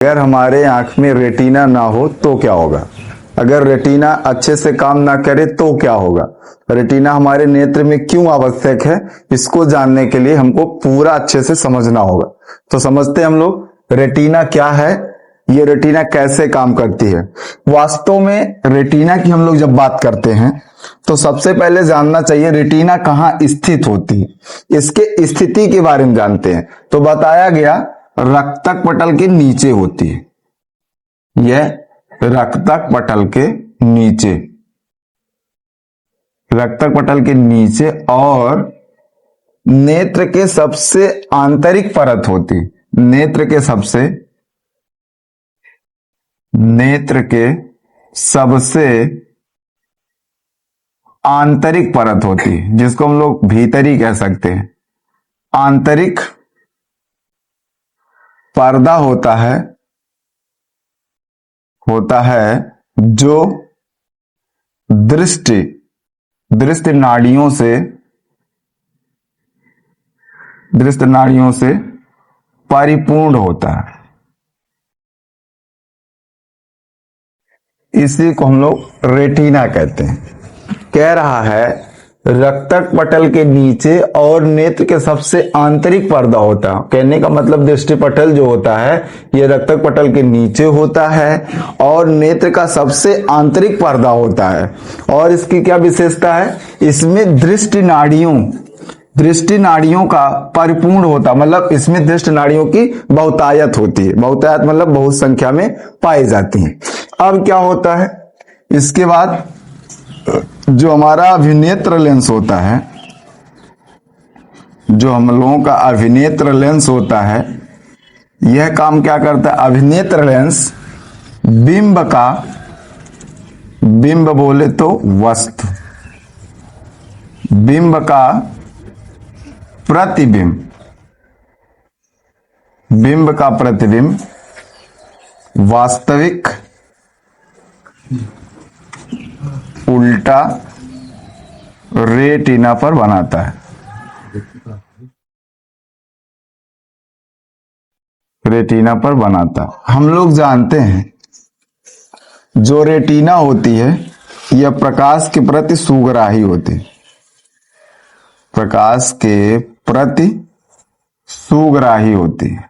अगर हमारे आंख में रेटिना ना हो तो क्या होगा? अगर रेटिना अच्छे से काम ना करे तो क्या होगा? रेटिना हमारे नेत्र में क्यों आवश्यक है, इसको जानने के लिए हमको पूरा अच्छे से समझना होगा। तो समझते हैं हम लोग रेटिना क्या है, ये रेटिना कैसे काम करती है। वास्तव में रेटिना की हम लोग जब बात करते हैं तो सबसे पहले जानना चाहिए रेटिना कहाँ स्थित होती है, इसके स्थिति के बारे में जानते हैं। तो बताया गया रक्तक पटल के नीचे होती है, यह रक्तक पटल के नीचे, रक्तक पटल के नीचे और नेत्र के सबसे आंतरिक परत होती है। नेत्र के सबसे आंतरिक परत होती है, जिसको हम लोग भीतरी कह सकते हैं। आंतरिक पर्दा होता है जो दृष्टि नाड़ियों से परिपूर्ण होता है। इसी को हम लोग रेटिना कहते हैं। कह रहा है रक्तक पटल के नीचे और नेत्र के सबसे आंतरिक पर्दा होता है। कहने का मतलब दृष्टि पटल जो होता है यह रक्तक पटल के नीचे होता है और नेत्र का सबसे आंतरिक पर्दा होता है। और इसकी क्या विशेषता है, इसमें दृष्टि नाड़ियों का परिपूर्ण होता, मतलब इसमें दृष्टि नाड़ियों की बहुतायत होती है। बहुतायत मतलब बहुत संख्या में पाई जाती है। अब क्या होता है, इसके बाद जो हमारा अभिनेत्र लेंस होता है, जो हम लोगों का अभिनेत्र लेंस होता है, यह काम क्या करता है? अभिनेत्र लेंस बिंब बोले तो वस्तु, बिंब का प्रतिबिंब वास्तविक उल्टा रेटिना पर बनाता है। रेटिना पर बनाता है। हम लोग जानते हैं जो रेटिना होती है यह प्रकाश के प्रति सुग्राही होती है। प्रकाश के प्रति सुग्राही होती है।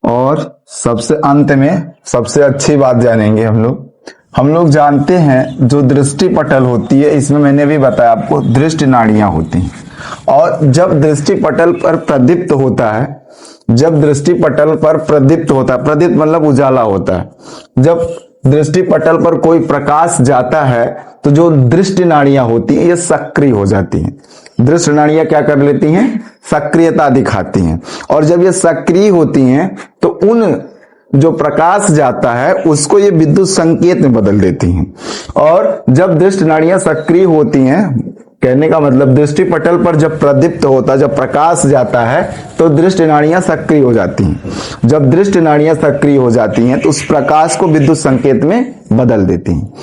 और सबसे अंत में सबसे अच्छी बात जानेंगे हम लोग जानते हैं जो दृष्टि पटल होती है, इसमें मैंने भी बताया आपको दृष्टि नाड़ियां होती हैं। और जब दृष्टि पटल पर प्रदीप्त होता है, प्रदीप्त मतलब उजाला होता है। जब दृष्टि पटल पर कोई प्रकाश जाता है तो जो दृष्टि नाड़ियां होती हैं ये सक्रिय हो जाती हैं। दृष्टि नाड़ियां क्या कर लेती हैं? सक्रियता दिखाती हैं। और जब ये सक्रिय होती हैं तो उन जो प्रकाश जाता है उसको ये विद्युत संकेत में बदल देती हैं। और जब दृष्टि नाड़ियां सक्रिय होती हैं, कहने का मतलब दृष्टि पटल पर जब प्रदीप्त होता, जब प्रकाश जाता है तो दृष्टि नाड़ियां सक्रिय हो जाती हैं। जब दृष्टि नाड़ियां सक्रिय हो जाती हैं तो उस प्रकाश को विद्युत संकेत में बदल देती हैं।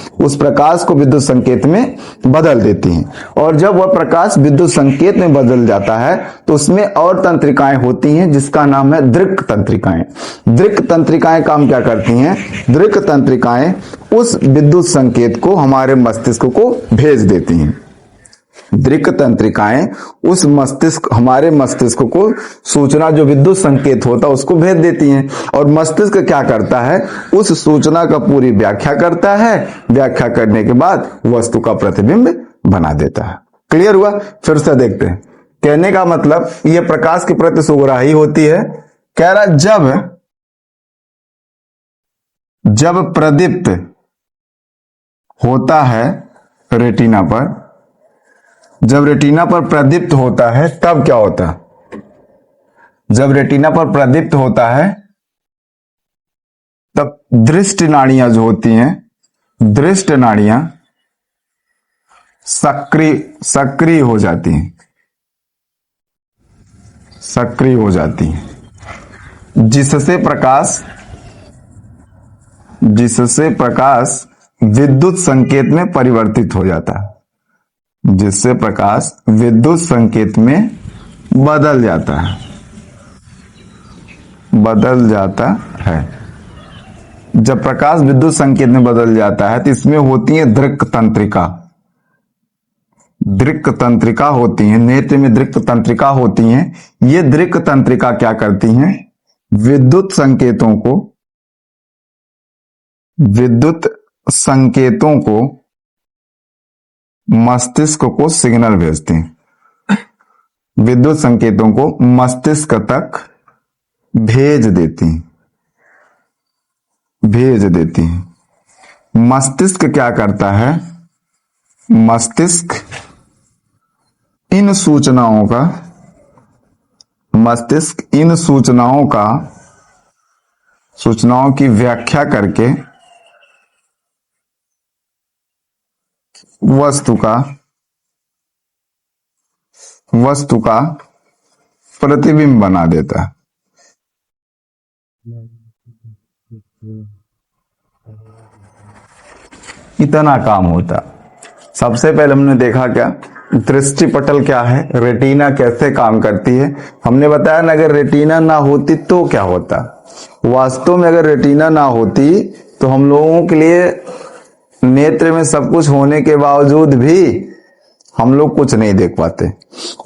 और जब वह प्रकाश विद्युत संकेत में बदल जाता है तो उसमें और तंत्रिकाएं होती हैं जिसका नाम है दृक् तंत्रिकाएं। दृक् तंत्रिकाएं काम क्या करती हैं? दृक् तंत्रिकाएं उस विद्युत संकेत को हमारे मस्तिष्क को भेज देती हैं। दृक् तंत्रिकाएं हमारे मस्तिष्क को सूचना, जो विद्युत संकेत होता है उसको भेज देती हैं। और मस्तिष्क क्या करता है? उस सूचना का पूरी व्याख्या करता है। व्याख्या करने के बाद वस्तु का प्रतिबिंब बना देता है। क्लियर हुआ? फिर से देखते हैं। कहने का मतलब यह प्रकाश के प्रति सुग्राही होती है। कह रहा जब प्रदीप्त होता है रेटिना पर, जब रेटिना पर प्रदीप्त होता है तब क्या होता है? जब रेटिना पर प्रदीप्त होता है तब दृष्टि नाड़ियां जो होती हैं, दृष्टि नाड़ियां सक्रिय हो जाती हैं। जिससे प्रकाश विद्युत संकेत में परिवर्तित हो जाता है। जिससे प्रकाश विद्युत संकेत में बदल जाता है, बदल जाता है। जब प्रकाश विद्युत संकेत में बदल जाता है तो इसमें होती है दृक् तंत्रिका। दृक् तंत्रिका होती है, नेत्र में दृक् तंत्रिका होती हैं। ये दृक् तंत्रिका क्या करती हैं? विद्युत संकेतों को मस्तिष्क को सिग्नल भेजते हैं। विद्युत संकेतों को मस्तिष्क तक भेज देती हैं। मस्तिष्क क्या करता है? मस्तिष्क इन सूचनाओं की व्याख्या करके वस्तु का प्रतिबिंब बना देता है। इतना काम होता। सबसे पहले हमने देखा क्या, दृष्टि पटल क्या है, रेटिना कैसे काम करती है। हमने बताया ना, अगर रेटिना ना होती तो क्या होता। वास्तव में अगर रेटिना ना होती तो हम लोगों के लिए नेत्र में सब कुछ होने के बावजूद भी हम लोग कुछ नहीं देख पाते।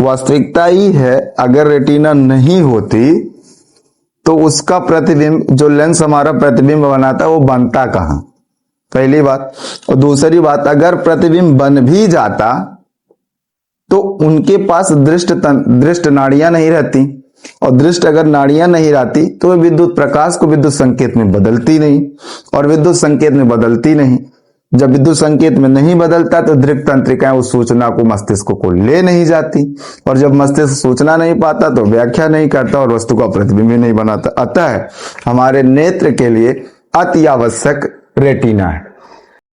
वास्तविकता ही है, अगर रेटिना नहीं होती तो उसका प्रतिबिंब, जो लेंस हमारा प्रतिबिंब बनाता है, वो बनता कहां, पहली बात। और दूसरी बात, अगर प्रतिबिंब बन भी जाता तो उनके पास दृष्ट नाड़ियां नहीं रहती, और दृष्ट अगर नाड़ियां नहीं रहती तो वे विद्युत प्रकाश को विद्युत संकेत में बदलती नहीं, और विद्युत संकेत में बदलती नहीं। जब विद्युत संकेत में नहीं बदलता तो दृक् तंत्रिकाएं उस सूचना को मस्तिष्क को ले नहीं जाती, और जब मस्तिष्क सूचना नहीं पाता तो व्याख्या नहीं करता और वस्तु का प्रतिबिंब नहीं बनाता। अतः हमारे नेत्र के लिए अति आवश्यक रेटिना है।